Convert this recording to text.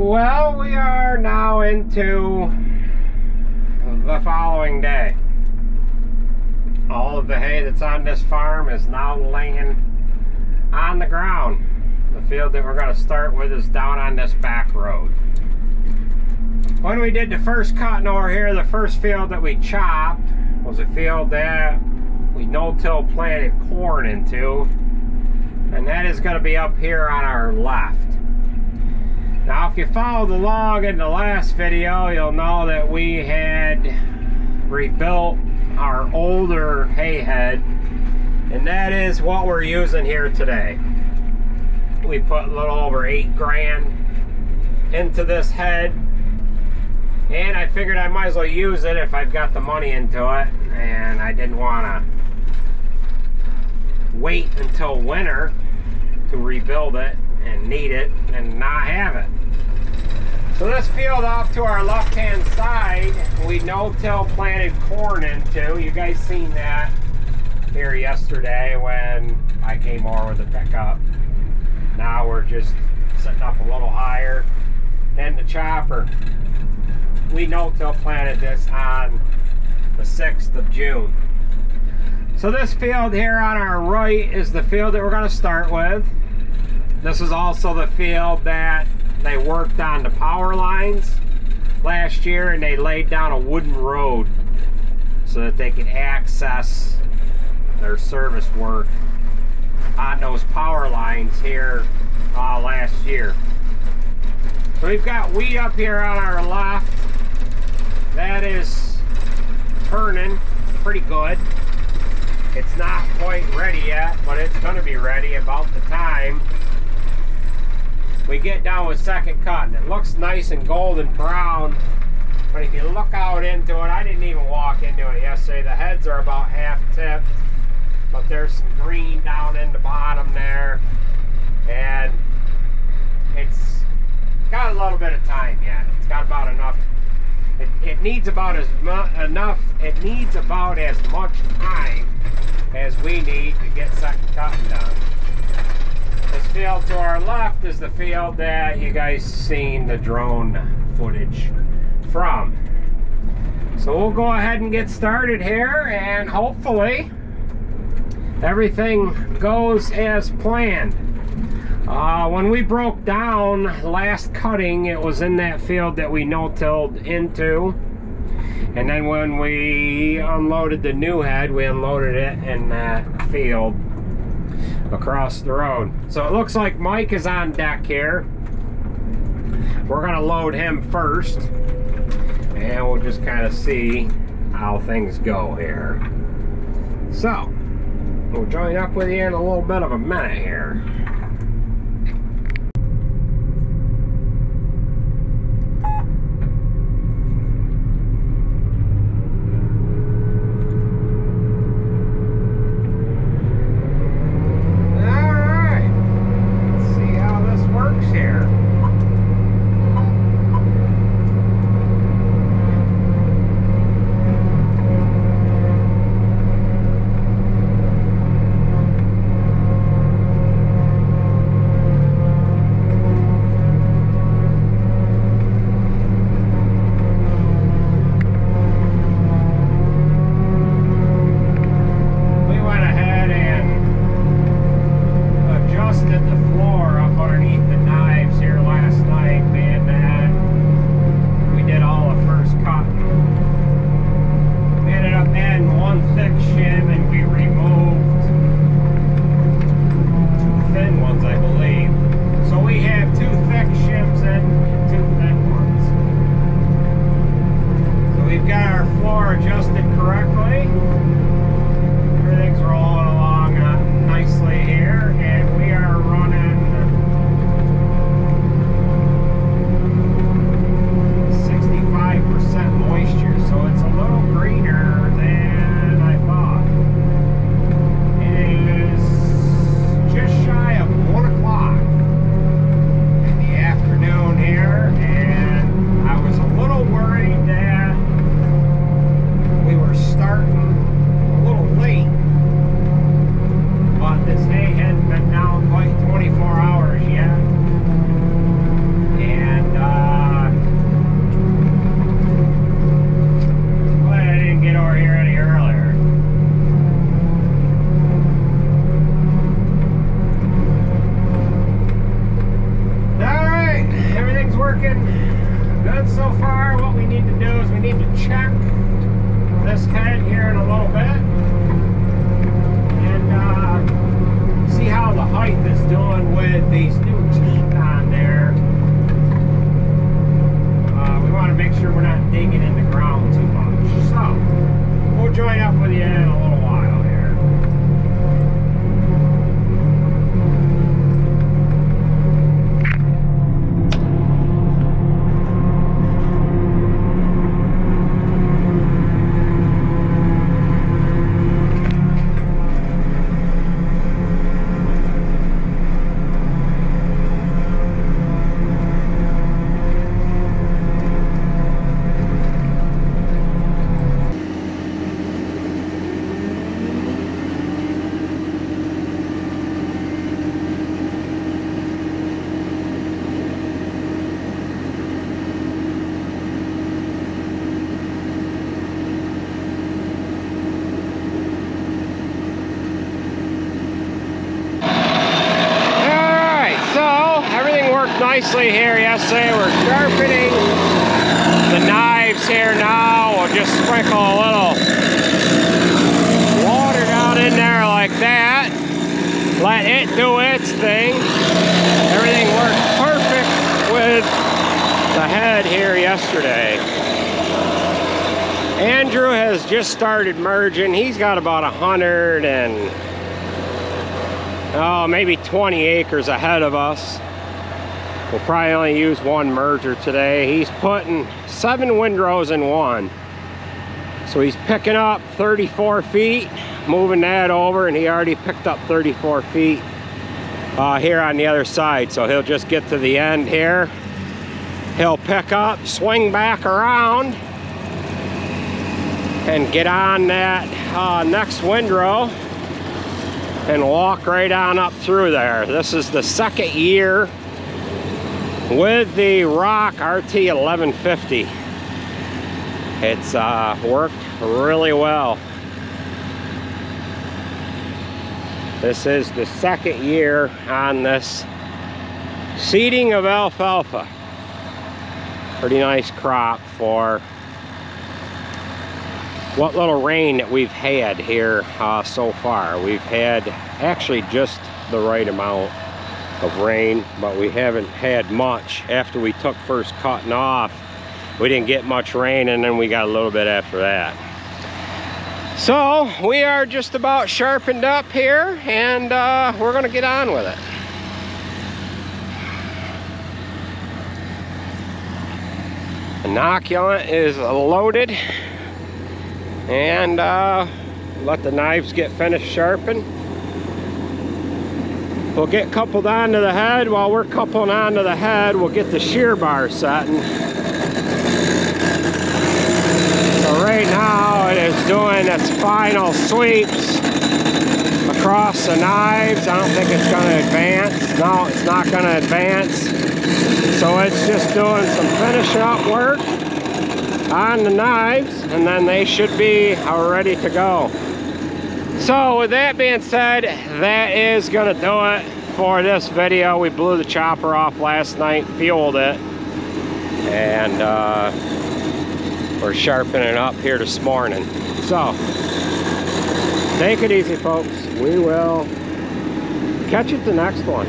Well, we are now into the following day. All of the hay that's on this farm is now laying on the ground. The field that we're going to start with is down on this back road. When we did the first cutting over here, the first field that we chopped was a field that we no-till planted corn into, and that is going to be up here on our left. Now, if you followed along in the last video, you'll know that we had rebuilt our older hay head, and that is what we're using here today. We put a little over $8 grand into this head, and I figured I might as well use it if I've got the money into it, and I didn't want to wait until winter to rebuild it and need it and not have it. So this field off to our left hand side, we no-till planted corn into. You guys seen that here yesterday when I came over with the pickup. Now we're just sitting up a little higher than the chopper. We no-till planted this on the 6th of June. So this field here on our right is the field that we're going to start with. This is also the field that they worked on the power lines last year, and they laid down a wooden road so that they could access their service work on those power lines here last year. So we've got wheat up here on our left. That is turning pretty good. It's not quite ready yet, but it's going to be ready about the time we get down with second cut. And it looks nice and golden brown, but if you look out into it, I didn't even walk into it yesterday. The heads are about half tipped, but there's some green down in the bottom there, and it's got a little bit of time yet. It's got about enough. It needs about as much time as we need to get second cutting done. This field to our left is the field that you guys seen the drone footage from. So we'll go ahead and get started here, and hopefully everything goes as planned. When we broke down last cutting, it was in that field that we no-tilled into, and then when we unloaded the new head, we unloaded it in that field across the road. So it looks like Mike is on deck here. We're going to load him first, and we'll just kind of see how things go here. So we'll join up with you in a little bit of a minute here. good so far. What we need to do is we need to check this head here in a little bit and see how the height is doing with these new teeth on there. We want to make sure we're not digging in the ground too much. So we'll join up with you in a little while here. Nicely here yesterday. We're sharpening the knives here now. We'll just sprinkle a little water down in there like that. Let it do its thing. Everything worked perfect with the head here yesterday. Andrew has just started merging. He's got about 100 and maybe 20 acres ahead of us. We'll probably only use one merger today. He's putting 7 windrows in one. So he's picking up 34 feet, moving that over, and he already picked up 34 feet here on the other side. So he'll just get to the end here. He'll pick up, swing back around, and get on that next windrow and walk right on up through there. This is the second year with the Rock RT 1150. It's worked really well. This is the second year on this seeding of alfalfa. Pretty nice crop for what little rain that we've had here so far. We've had actually just the right amount of rain, but we haven't had much. After we took first cutting off, we didn't get much rain, and then we got a little bit after that. So we are just about sharpened up here, and we're gonna get on with it. Inoculant is loaded, and let the knives get finished sharpened. We'll get coupled onto the head. While we're coupling onto the head, we'll get the shear bar setting. So right now it is doing its final sweeps across the knives. I don't think it's going to advance. No, it's not going to advance. So it's just doing some finish up work on the knives, and then they should be ready to go. So with that being said, that is gonna do it for this video. We blew the chopper off last night, fueled it, and we're sharpening it up here this morning. So take it easy, folks. We will catch you at the next one.